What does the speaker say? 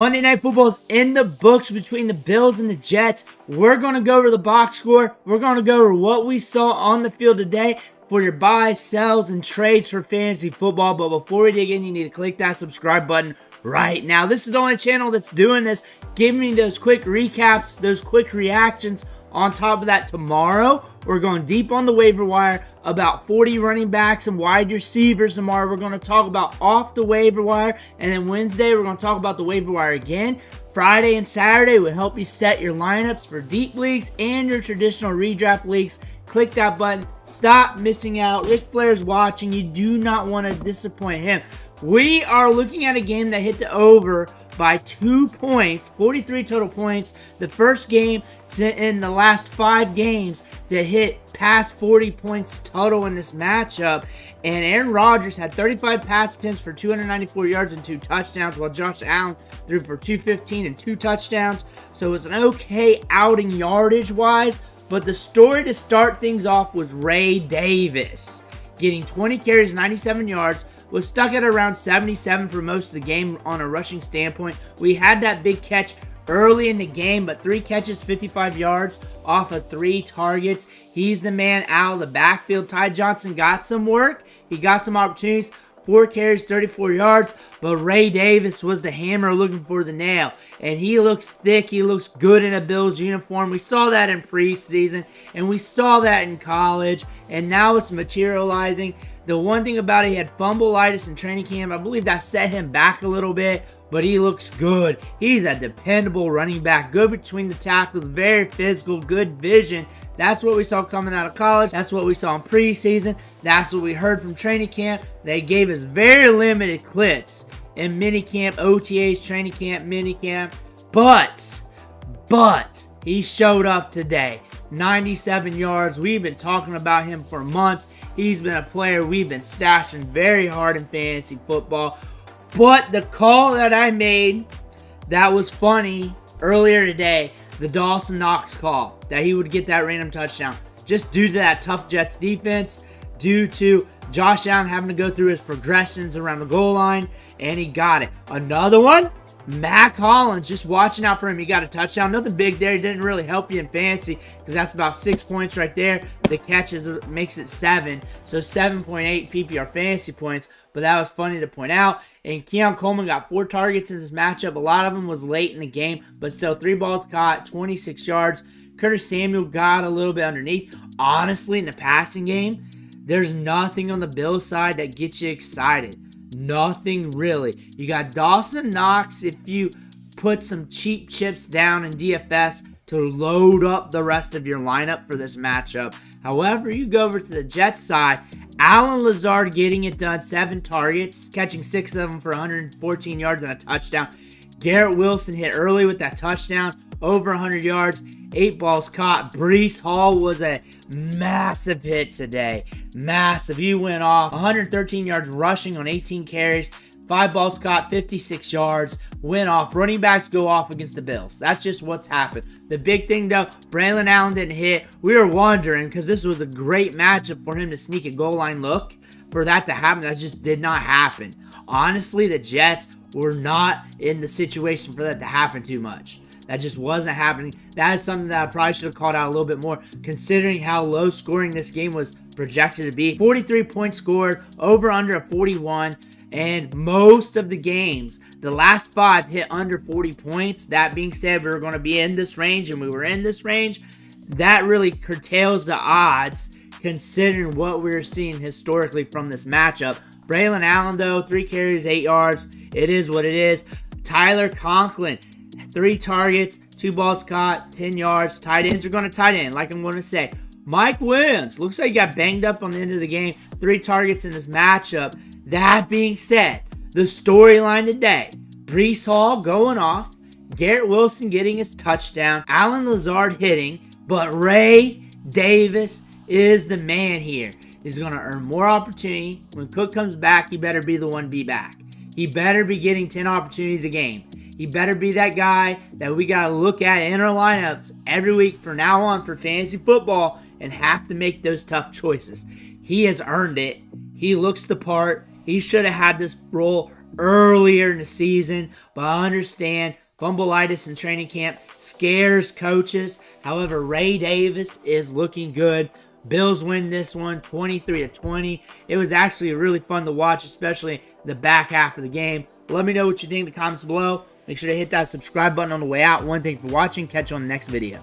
Monday Night Football's in the books between the Bills and the Jets. We're going to go over the box score. We're going to go over what we saw on the field today for your buys, sells, and trades for fantasy football. But before we dig in, you need to click that subscribe button right now. This is the only channel that's doing this, giving me those quick recaps, those quick reactions. On top of that, tomorrow, we're going deep on the waiver wire, about 40 running backs and wide receivers tomorrow. We're going to talk about off the waiver wire, and then Wednesday, we're going to talk about the waiver wire again. Friday and Saturday will help you set your lineups for deep leagues and your traditional redraft leagues. Click that button. Stop missing out. Ric Flair's watching. You do not want to disappoint him. We are looking at a game that hit the over by 2 points, 43 total points. The first game in the last 5 games to hit past 40 points total in this matchup. And Aaron Rodgers had 35 pass attempts for 294 yards and 2 touchdowns, while Josh Allen threw for 215 and 2 touchdowns. So it was an okay outing yardage-wise. But the story to start things off was Ray Davis, getting 20 carries, 97 yards, was stuck at around 77 for most of the game on a rushing standpoint. We had that big catch early in the game, but 3 catches, 55 yards off of 3 targets. He's the man out of the backfield. Ty Johnson got some work. He got some opportunities. 4 carries, 34 yards, but Ray Davis was the hammer looking for the nail. And he looks thick. He looks good in a Bills uniform. We saw that in preseason, and we saw that in college, and now it's materializing. The one thing about it, he had fumbleitis in training camp. I believe that set him back a little bit, but he looks good. He's a dependable running back. Good between the tackles, very physical, good vision. That's what we saw coming out of college. That's what we saw in preseason. That's what we heard from training camp. They gave us very limited clips in minicamp, OTAs, training camp, minicamp. But he showed up today. 97 yards. We've been talking about him for months. He's been a player we've been stashing very hard in fantasy football. But the call that I made that was funny earlier today, the Dawson Knox call, that he would get that random touchdown, just due to that tough Jets defense, due to Josh Allen having to go through his progressions around the goal line, and he got it. Another one, Mac Hollins, just watching out for him. He got a touchdown. Nothing big there. He didn't really help you in fantasy because that's about 6 points right there. The catch makes it 7, so 7.8 PPR fantasy points. But that was funny to point out. And Keon Coleman got 4 targets in this matchup. A lot of them was late in the game, but still 3 balls caught, 26 yards. Curtis Samuel got a little bit underneath. Honestly, in the passing game, there's nothing on the Bills side that gets you excited. Nothing really. You got Dawson Knox if you put some cheap chips down in DFS to load up the rest of your lineup for this matchup. However, you go over to the Jets side, Allen Lazard getting it done, 7 targets, catching 6 of them for 114 yards and a touchdown. Garrett Wilson hit early with that touchdown, over 100 yards, 8 balls caught. Breece Hall was a massive hit today. Massive. He went off 113 yards rushing on 18 carries, 5 balls caught, 56 yards. Went off. Running backs go off against the Bills. That's just what's happened. The big thing, though, Braylon Allen didn't hit. We were wondering, because this was a great matchup for him to sneak a goal line look. For that to happen, that just did not happen. Honestly, the Jets were not in the situation for that to happen too much. That just wasn't happening. That is something that I probably should have called out a little bit more, considering how low scoring this game was projected to be. 43 points scored, over under a 41. And most of the games, the last 5 hit under 40 points. That being said, we were going to be in this range, and we were in this range. That really curtails the odds, considering what we were seeing historically from this matchup. Braylon Allen, though, 3 carries, 8 yards. It is what it is. Tyler Conklin, 3 targets, 2 balls caught, 10 yards. Tight ends are going to tight end, like I'm going to say. Mike Williams, looks like he got banged up on the end of the game. 3 targets in this matchup. That being said, the storyline today, Breece Hall going off, Garrett Wilson getting his touchdown, Allen Lazard hitting, but Ray Davis is the man here. He's going to earn more opportunity. When Cook comes back, he better be the one to be back. He better be getting 10 opportunities a game. He better be that guy that we got to look at in our lineups every week from now on for fantasy football and have to make those tough choices. He has earned it. He looks the part. He should have had this role earlier in the season, but I understand fumbleitis in training camp scares coaches. However, Ray Davis is looking good. Bills win this one 23-20. It was actually really fun to watch, especially the back half of the game. Let me know what you think in the comments below. Make sure to hit that subscribe button on the way out. One thing for watching. Catch you on the next video.